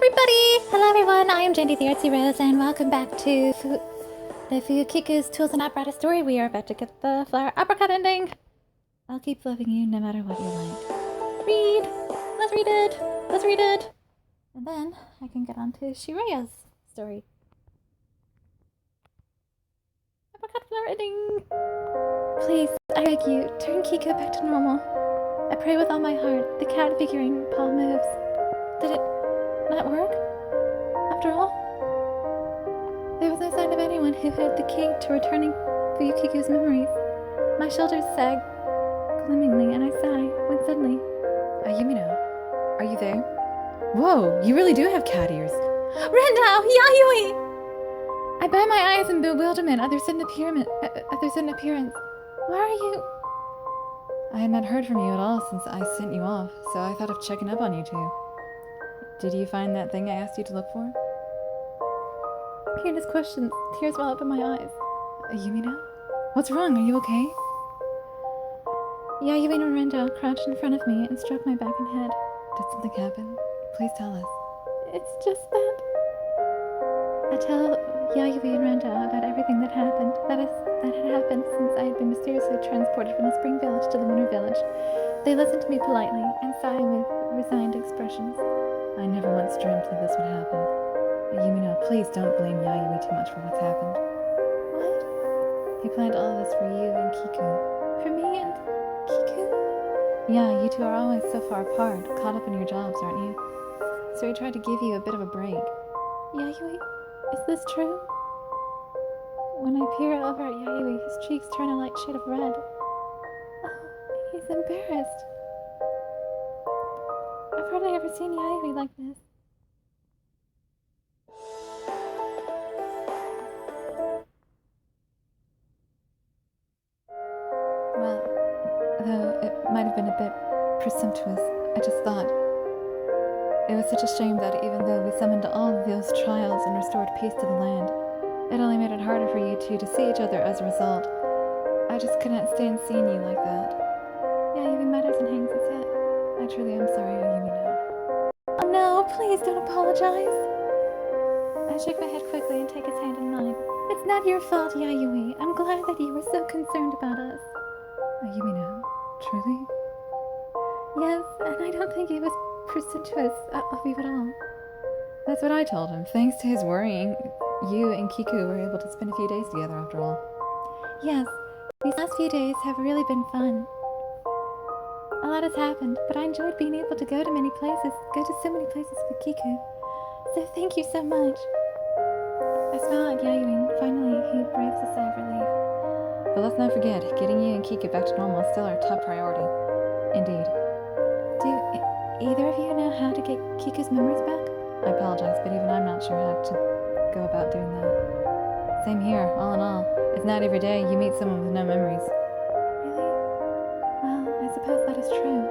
everybody! Hello everyone, I am Jandy the Artsy-Rose, and welcome back to the Fuyukiku's Tools and Apparatus story. We are about to get the flower apricot ending. I'll keep loving you no matter what you like. Read! Let's read it! Let's read it! And then I can get on to Shireya's story. Apricot flower ending! Please, I beg you, turn Kiko back to normal. I pray with all my heart. The cat figurine paw moves. Did it not work? After all? There was no sign of anyone who had the key to returning Fuyukiku's memories. My shoulders sagged gloomingly, and I sighed when suddenly... Yumino, are you there? Whoa, you really do have cat ears. Rendao! Yayoi! I bat my eyes in bewilderment at their sudden appearance. Why are you... I had not heard from you at all since I sent you off, so I thought of checking up on you two. Did you find that thing I asked you to look for? Hearing his questions, tears well up in my eyes. Yumino? What's wrong? Are you okay? Yayoi and Rendao crouched in front of me and stroked my back and head. Did something happen? Please tell us. It's just that... I tell Yayoi and Rendao about everything that happened. That had happened since I had been mysteriously transported from the spring village to the winter village. They listened to me politely and sighed with resigned expressions. I never once dreamt that this would happen. Yumino, please don't blame Yayoi too much for what's happened. What? He planned all of this for you and Kiku. For me and Kiku? Yeah, you two are always so far apart, caught up in your jobs, aren't you? So he tried to give you a bit of a break. Yayoi, is this true? When I peer over at Yayoi, his cheeks turn a light shade of red. Oh, he's embarrassed. I've hardly ever seen Yayoi like this. Well, though it might have been a bit presumptuous, I just thought it was such a shame that even though we summoned all of those trials and restored peace to the land, it only made it harder for you two to see each other as a result. I just couldn't stand seeing you like that. Yayoi mutters and hangs his head. I truly am sorry, Yumino. Oh no, please don't apologize. I shake my head quickly and take his hand in mine. It's not your fault, Yayoi. I'm glad that you were so concerned about us. Yumino, truly? Yes, and I don't think it was presumptuous of you at all. That's what I told him. Thanks to his worrying, you and Kiku were able to spend a few days together after all. Yes, these last few days have really been fun. A lot has happened, but I enjoyed being able to go to so many places with Kiku. So thank you so much. I smile at Yayoi, and finally he breathes a sigh of relief. But let's not forget, getting you and Kiku back to normal is still our top priority. Indeed. Do either of you know how to get Kiku's memories back? I apologize, but even I'm not sure how to go about doing that. Same here, all in all. It's not every day you meet someone with no memories. Really? Well, I suppose that is true.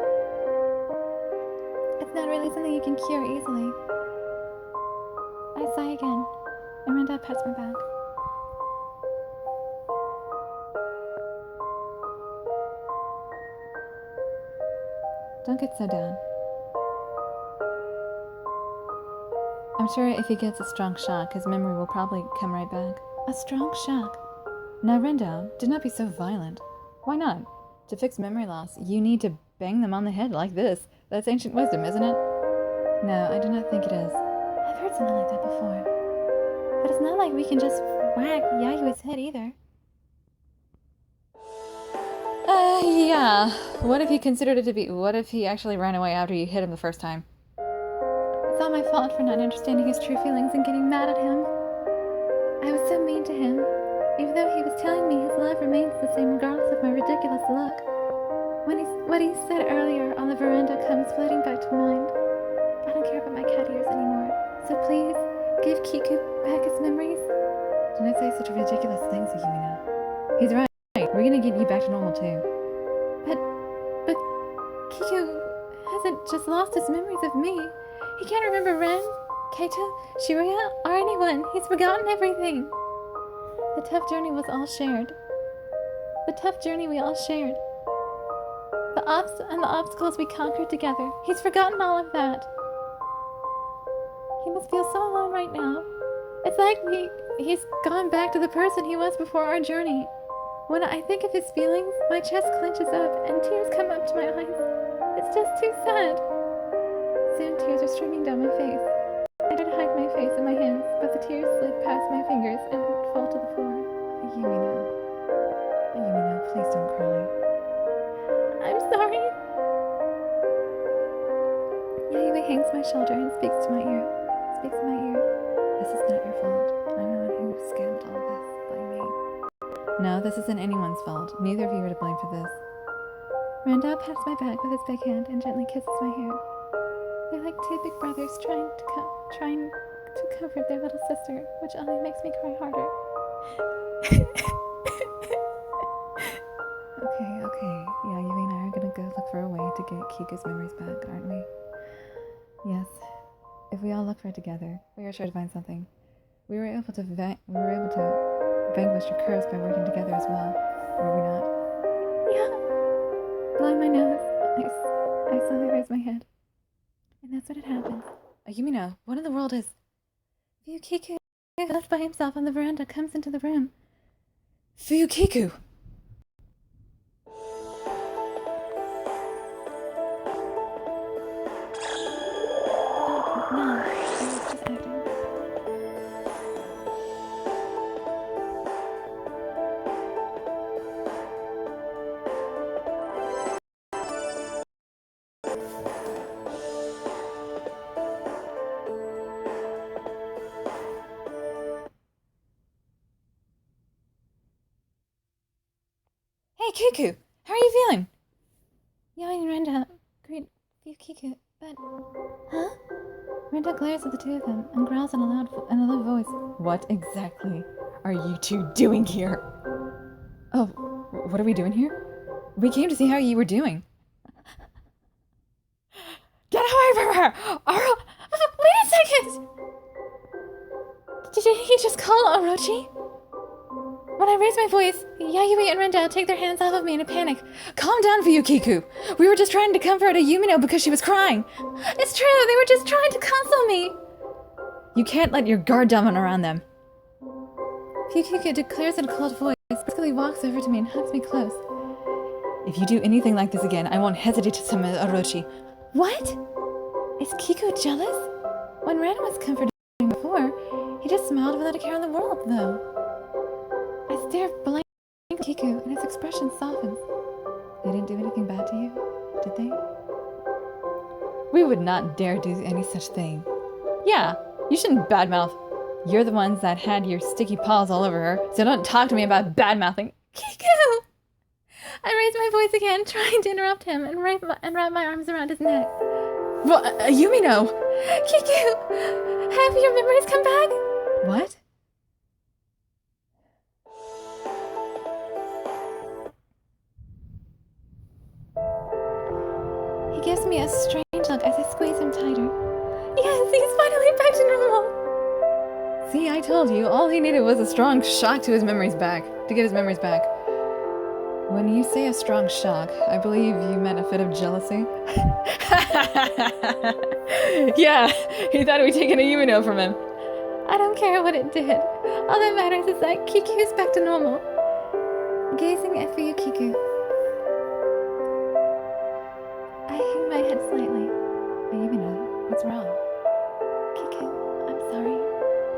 It's not really something you can cure easily. I sigh again, and Rendao pats my back. Don't get so down. I'm sure if he gets a strong shock, his memory will probably come right back. A strong shock? Now, Rendao, do not be so violent. Why not? To fix memory loss, you need to bang them on the head like this. That's ancient wisdom, isn't it? No, I do not think it is. I've heard something like that before. But it's not like we can just whack Yayui's head either. Yeah. What if he actually ran away after you hit him the first time? It's all my fault for not understanding his true feelings and getting mad at him. I was so mean to him, even though he was telling me his love remains the same regardless of my ridiculous look. What he said earlier on the veranda comes floating back to mind. I don't care about my cat ears anymore, so please, give Kiku back his memories. Do not say such ridiculous things, Yumino. He's right. We're gonna get you back to normal too. But Kiku hasn't just lost his memories of me. He can't remember Ren, Kaito, Shireya, or anyone. He's forgotten everything. The tough journey we all shared. The obstacles we conquered together. He's forgotten all of that. He must feel so alone right now. It's like he's gone back to the person he was before our journey. When I think of his feelings, my chest clenches up and tears come up to my eyes. It's just too sad. Soon tears are streaming down my face. I try to hide my face in my hands, but the tears slip past my fingers and fall to the floor. Yumina, please don't cry. I'm sorry. Yayoi hangs my shoulder and speaks in my ear. This is not your fault. I'm the one who scammed all this by me. No, this isn't anyone's fault. Neither of you are to blame for this. Randall pats my back with his big hand and gently kisses my hair. They're like two big brothers trying to comfort their little sister, which only makes me cry harder. Okay. Yeah, you and I are gonna go look for a way to get Kiku's memories back, aren't we? Yes. If we all look for it together, we are sure to find something. We were able to vanquish your curse by working together as well, were we not? Yeah. Blowing my nose, I slowly raise my head. And that's when it happens. Yumina, what in the world is... Fuyukiku, left by himself on the veranda, comes into the room. Fuyukiku! No, I was just acting. Hey, Kiku! How are you feeling? Yawing and Renda greet Fuyukiku, but... Huh? Renda glares at the two of them and growls in a low voice. What exactly are you two doing here? Oh, what are we doing here? We came to see how you were doing. Get away from her! Wait a second! Did he just call Orochi? When I raise my voice, Yayoi and Renda take their hands off of me in a panic. Calm down, Fuyukiku. We were just trying to comfort a Yumino because she was crying. It's true, they were just trying to console me. You can't let your guard down around them. Fuyukiku declares in a cold voice, basically walks over to me and hugs me close. If you do anything like this again, I won't hesitate to summon Orochi. What? Is Kiku jealous? When Renda was comforting me before, he just smiled without a care in the world, though. I stare blankly at Kiku, and his expression softens. They didn't do anything bad to you, did they? We would not dare do any such thing. Yeah, you shouldn't badmouth. You're the ones that had your sticky paws all over her, so don't talk to me about badmouthing. Kiku! I raise my voice again, trying to interrupt him, and wrap my arms around his neck. Well, Yumino! Kiku! Have your memories come back? What? He gives me a strange look as I squeeze him tighter. Yes, he's finally back to normal! See, I told you, all he needed was a strong shock to get his memories back. When you say a strong shock, I believe you meant a fit of jealousy. Yeah, he thought we'd taken a Yumino from him. I don't care what it did. All that matters is that Kiku's back to normal. Gazing at Fuyukiku, I hang my head slightly. Yumino, what's wrong? Kiku, I'm sorry.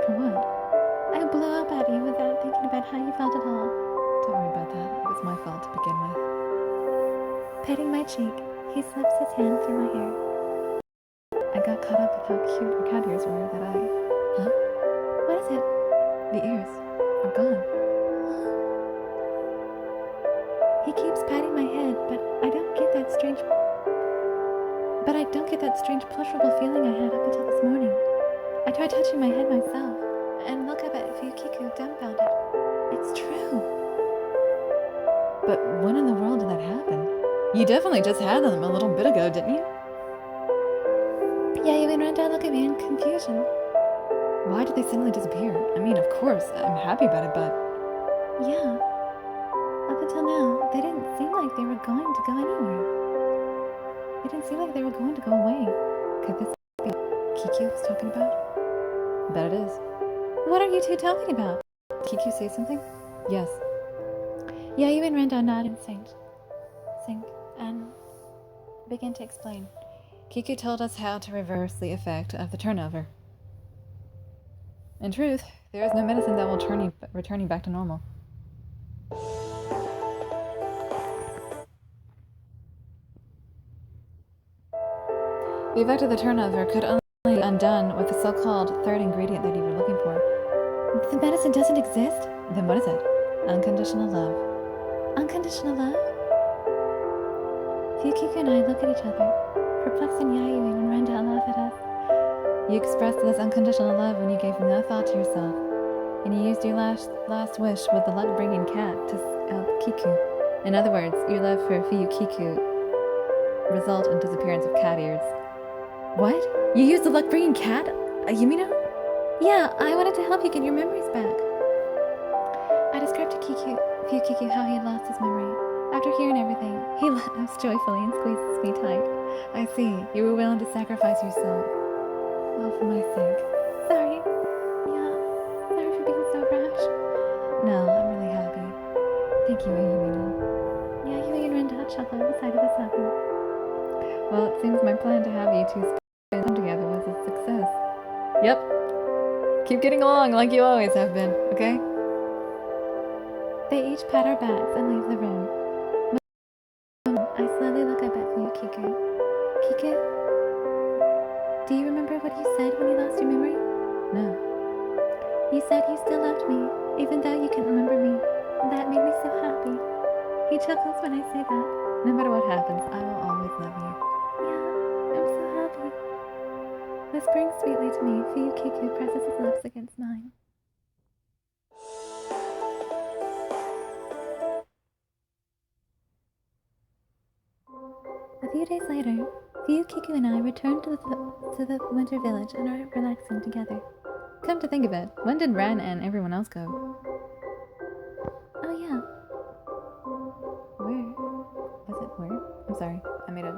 For what? I blew up at you without thinking about how you felt at all. Don't worry about that. It was my fault to begin with. Patting my cheek, he slips his hand through my hair. I got caught up with how cute your cat ears were that I... Huh? What is it? The ears are gone. He keeps patting my head, but I don't get that strange pleasurable feeling I had up until this morning. I try touching my head myself, and look up at Fuyukiku dumbfounded. It's true. But when in the world did that happen? You definitely just had them a little bit ago, didn't you? Yayoi and Renda look at me in confusion. Why did they suddenly disappear? I mean, of course, I'm happy about it, but... Yeah. Up until now, they didn't seem like they were going to go anywhere. They didn't seem like they were going to go away. Could this be what Kiki was talking about? Bet it is. What are you two talking about? Kiku say something? Yes. Yayu and Renda nod in sync and begin to explain. Kiku told us how to reverse the effect of the turnover. In truth, there is no medicine that will return you back to normal. The effect of the turnover could only be undone with the so-called third ingredient that you were looking for. The medicine doesn't exist? Then what is it? Unconditional love. Unconditional love? Fuyukiku and I look at each other, perplexed and Yayu and Renda laugh at us. You expressed this unconditional love when you gave no thought to yourself, and you used your last wish with the luck-bringing cat to help Kiku. In other words, your love for Fuyukiku result in disappearance of cat ears. What? You used the luck-bringing cat? Yumino? Yeah, I wanted to help you get your memories back. I described to Fuyukiku how he had lost his memory. After hearing everything, he laughs joyfully and squeezes me tight. I see. You were willing to sacrifice yourself. All for my sake. Sorry. Yeah, sorry for being so rash. No, I'm really happy. Thank you, Yumino. Yayu and Renda chuckle at the sight of this happening. Well, it seems my plan to have you two spend time together was a success. Yep. Keep getting along like you always have been, okay? They each pat our backs and leave the room. I slowly look up at Fuyukiku. Kiku? Do you remember what you said when you lost your memory? No. You said you still loved me, even though you couldn't remember me. That made me so happy. He chuckles when I say that. No matter what happens, I will always love you. Yeah, I'm so happy. Whispering sweetly to me, Fuyukiku presses his lips against mine. A few days later, Fuyukiku and I returned to the winter village and are relaxing together. Come to think of it, when did Ran and everyone else go? Oh yeah. Where? Was it where? I'm sorry, I made a...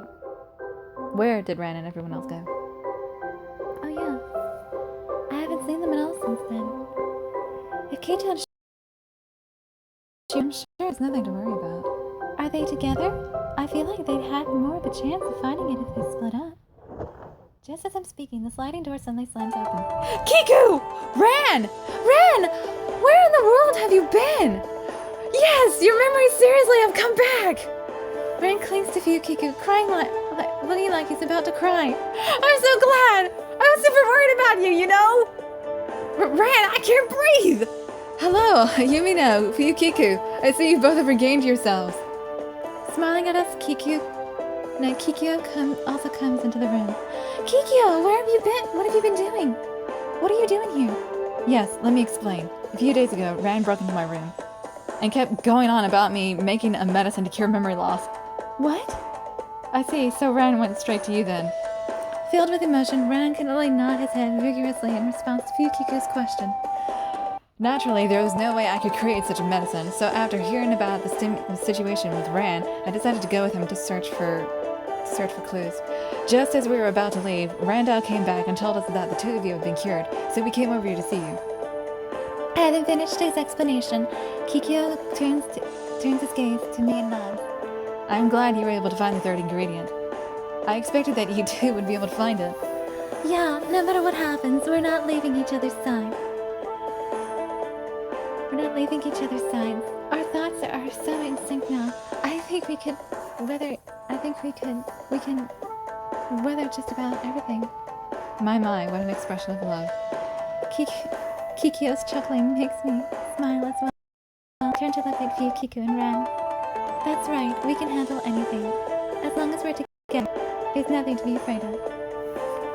Where did Ran and everyone else go? Oh yeah. I haven't seen them at all since then. If Keito and I'm sure there's nothing to worry about. Are they together? I feel like they'd had more of a chance of finding it if they split up. Just as I'm speaking, the sliding door suddenly slams open. Kiku! Ran! Ran! Where in the world have you been? Yes, your memories seriously have come back! Ran clings to Fuyukiku, looking like he's about to cry. I'm so glad! I was super worried about you, you know? Ran, I can't breathe! Hello, Yumino, Fuyukiku. I see you both have regained yourselves. Smiling at us, Kikyo also comes into the room. Kikyo, where have you been? What have you been doing? What are you doing here? Yes, let me explain. A few days ago, Ran broke into my room and kept going on about me making a medicine to cure memory loss. What? I see, so Ran went straight to you then. Filled with emotion, Ran can only nod his head vigorously in response to Fuyukiku's question. Naturally, there was no way I could create such a medicine, so after hearing about the situation with Ran, I decided to go with him to search for clues. Just as we were about to leave, Randall came back and told us that the two of you had been cured, so we came over here to see you. Having finished his explanation, Kikyo turns his gaze to me and nods. I'm glad you were able to find the third ingredient. I expected that you two would be able to find it. Yeah, no matter what happens, we're not leaving each other's side. We're not leaving each other's sides. Our thoughts are so in sync now. I think we can weather just about everything. My, what an expression of love. Kikyo's chuckling makes me smile as well. I turn to look at Fuyukiku and Ran. That's right, we can handle anything. As long as we're together, there's nothing to be afraid of.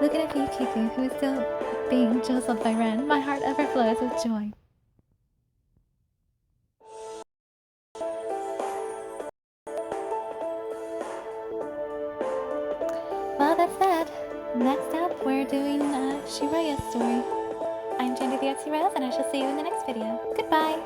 Looking at Fuyukiku, who is still being jostled by Ran, my heart overflows with joy. Well, that's that. Next up, we're doing Shiraya's story. I'm Gender the Artsy-Rose, and I shall see you in the next video. Goodbye!